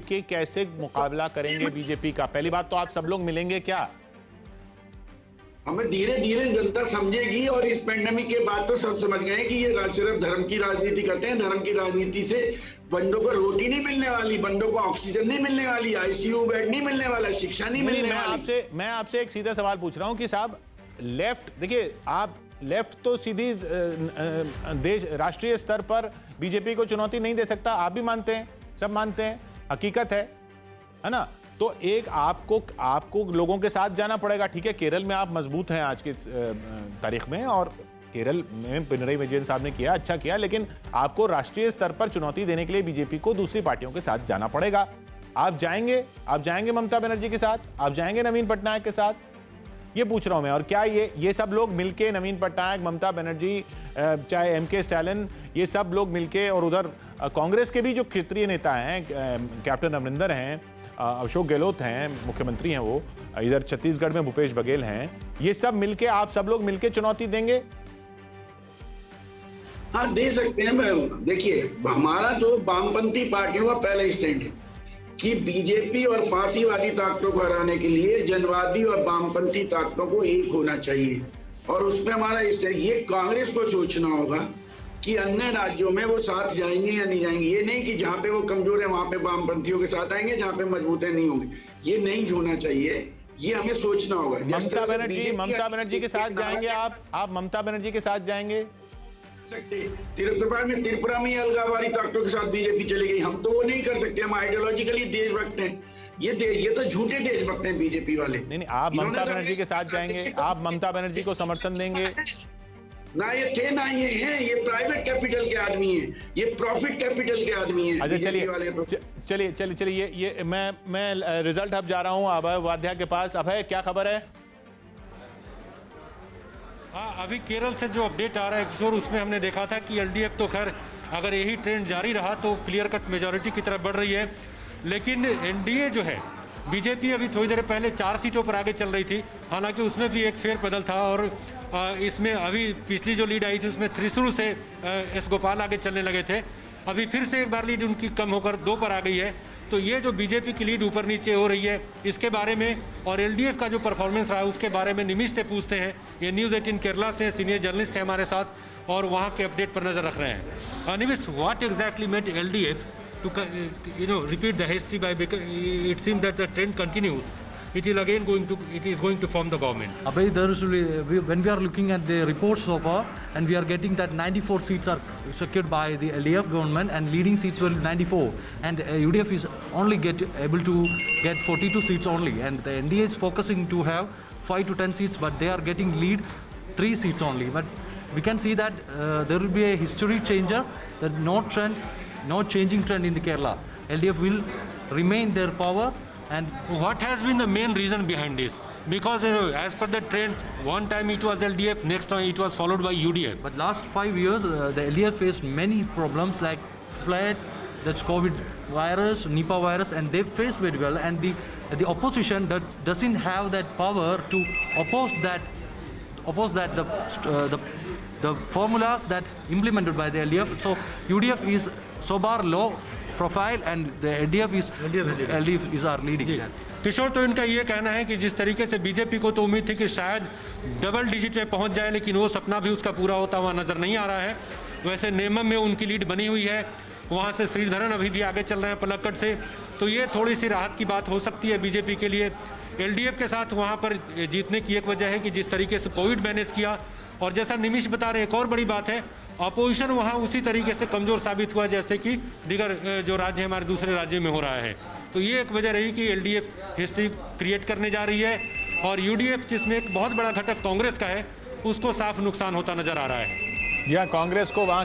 मिलके कैसे मुकाबला करेंगे बीजेपी का? पहली बात तो आप सब लोग मिलेंगे क्या? हमें धीरे धीरे जनता समझेगी और इस पेंडेमिक के बाद तो सब समझ गए कि ये सिर्फ धर्म की राजनीति करते हैं। धर्म की राजनीति से बंदों को रोटी नहीं मिलने वाली, बंदों को ऑक्सीजन नहीं मिलने वाली, आईसीयू बेड नहीं मिलने वाला, शिक्षा नहीं मिलने वाली। मैं आपसे एक सीधा सवाल पूछ रहा हूं कि साहब लेफ्ट, देखिए आप लेफ्ट तो सीधी देश राष्ट्रीय स्तर पर बीजेपी को चुनौती नहीं दे सकता, आप भी मानते हैं, सब मानते हैं, हकीकत है ना? तो एक आपको लोगों के साथ जाना पड़ेगा। ठीक है, केरल में आप मजबूत हैं आज की तारीख में, और केरल में पिनरई विजयन साहब ने किया, अच्छा किया, लेकिन आपको राष्ट्रीय स्तर पर चुनौती देने के लिए बीजेपी को दूसरी पार्टियों के साथ जाना पड़ेगा। आप जाएंगे ममता बनर्जी के साथ, आप जाएंगे नवीन पटनायक के साथ, ये पूछ रहा हूं मैं। और क्या ये सब लोग मिलके, नवीन पटनायक, ममता बनर्जी, चाहे एमके स्टालिन, ये सब लोग मिलके, और उधर कांग्रेस के भी जो क्षेत्रीय नेता हैं, कैप्टन अमरिंदर हैं, अशोक गहलोत हैं, मुख्यमंत्री हैं वो, इधर छत्तीसगढ़ में भूपेश बघेल हैं, ये सब मिलके, आप सब लोग मिलके चुनौती देंगे? हाँ, दे सकते हैं। देखिए, हमारा तो वामपंथी पार्टियों का पहला स्टैंड है कि बीजेपी और फांसीवादी ताकतों को हराने के लिए जनवादी और वामपंथी ताकतों को एक होना चाहिए, और उसमें हमारा स्टैंड। ये कांग्रेस को सोचना होगा कि अन्य राज्यों में वो साथ जाएंगे या नहीं जाएंगे। ये नहीं कि जहां पे वो कमजोर है वहां पे वामपंथियों के साथ आएंगे, जहां पे मजबूत है नहीं होंगे। ये नहीं होना चाहिए, ये हमें सोचना होगा। ममता बनर्जी के साथ जाएंगे आप ममता बनर्जी के साथ जाएंगे? त्रिपुरा में अलगाववादी ताकतों के साथ बीजेपी चली गई, हम तो वो नहीं कर सकते। हम आइडियोलॉजिकली देशभक्त हैं। ये तो झूठे देशभक्त हैं बीजेपी वाले। नहीं, आप ममता बनर्जी के साथ जाएंगे, आप ममता बनर्जी को समर्थन देंगे? ना ये थे ना ये हैं, ये प्राइवेट कैपिटल के आदमी हैं, ये प्रॉफिट कैपिटल के आदमी हैं। अच्छा, चलिए ये मैं रिजल्ट हब जा रहा हूं अभय उपाध्याय के पास। अभय, क्या खबर है? हाँ, अभी केरल से जो अपडेट आ रहा है किशोर, उसमें हमने देखा था कि एलडीएफ तो खैर अगर यही ट्रेंड जारी रहा तो क्लियर कट मेजॉरिटी की तरफ बढ़ रही है, लेकिन एनडीए जो है, बीजेपी अभी थोड़ी देर पहले 4 सीटों पर आगे चल रही थी, हालांकि उसमें भी एक फेरबदल था, और इसमें अभी पिछली जो लीड आई थी उसमें त्रिशूल से एस गोपाल आगे चलने लगे थे। अभी फिर से एक बार लीड उनकी कम होकर 2 पर आ गई है। तो ये जो बीजेपी की लीड ऊपर नीचे हो रही है, इसके बारे में और एलडीएफ का जो परफॉर्मेंस रहा है उसके बारे में निमिष से पूछते हैं। ये न्यूज़ 18 केरला से सीनियर जर्नलिस्ट है हमारे साथ और वहाँ के अपडेट पर नजर रख रहे हैं। Nimish, what exactly made LDF to repeat the history by, because it seems that the trend continues. It is going to form the government. Abhay, when we are looking at the reports so far, and we are getting that 94 seats are secured by the LDF government, and leading seats were 94, and UDF is only able to get 42 seats only, and the NDA is focusing to have 5 to 10 seats, but they are getting lead 3 seats only. But we can see that there will be a history changer, that no changing trend in the Kerala. LDF will remain their power. And what has been the main reason behind this? Because as per the trends, one time it was LDF, next time it was followed by UDF. But last 5 years, the LDF faced many problems like flood, that's COVID virus, Nipah virus, and they faced very well. And the opposition doesn't have that power to oppose that the formulas that implemented by the LDF. So UDF is so far low profile and the LDF is are leading. Kishore, तो इनका ये कहना है कि जिस तरीके से BJP को तो उम्मीद थी कि शायद डबल डिजिट में पहुंच जाए, लेकिन वो सपना भी उसका पूरा होता हुआ नजर नहीं आ रहा है। वैसे नेमम में उनकी लीड बनी हुई है, वहां से श्रीधरन अभी भी आगे चल रहे हैं पलक्कड़ से, तो ये थोड़ी सी राहत की बात हो सकती है बीजेपी के लिए। एलडीएफ के साथ वहां पर जीतने की एक वजह है कि जिस तरीके से कोविड मैनेज किया, और जैसा निमिष बता रहे, एक और बड़ी बात है, अपोजिशन वहाँ उसी तरीके से कमज़ोर साबित हुआ जैसे कि दीगर जो राज्य हमारे दूसरे राज्यों में हो रहा है। तो ये एक वजह रही कि एलडीएफ हिस्ट्री क्रिएट करने जा रही है, और यूडीएफ जिसमें एक बहुत बड़ा घटक कांग्रेस का है, उसको साफ नुकसान होता नजर आ रहा है। जी हाँ, कांग्रेस को वहाँ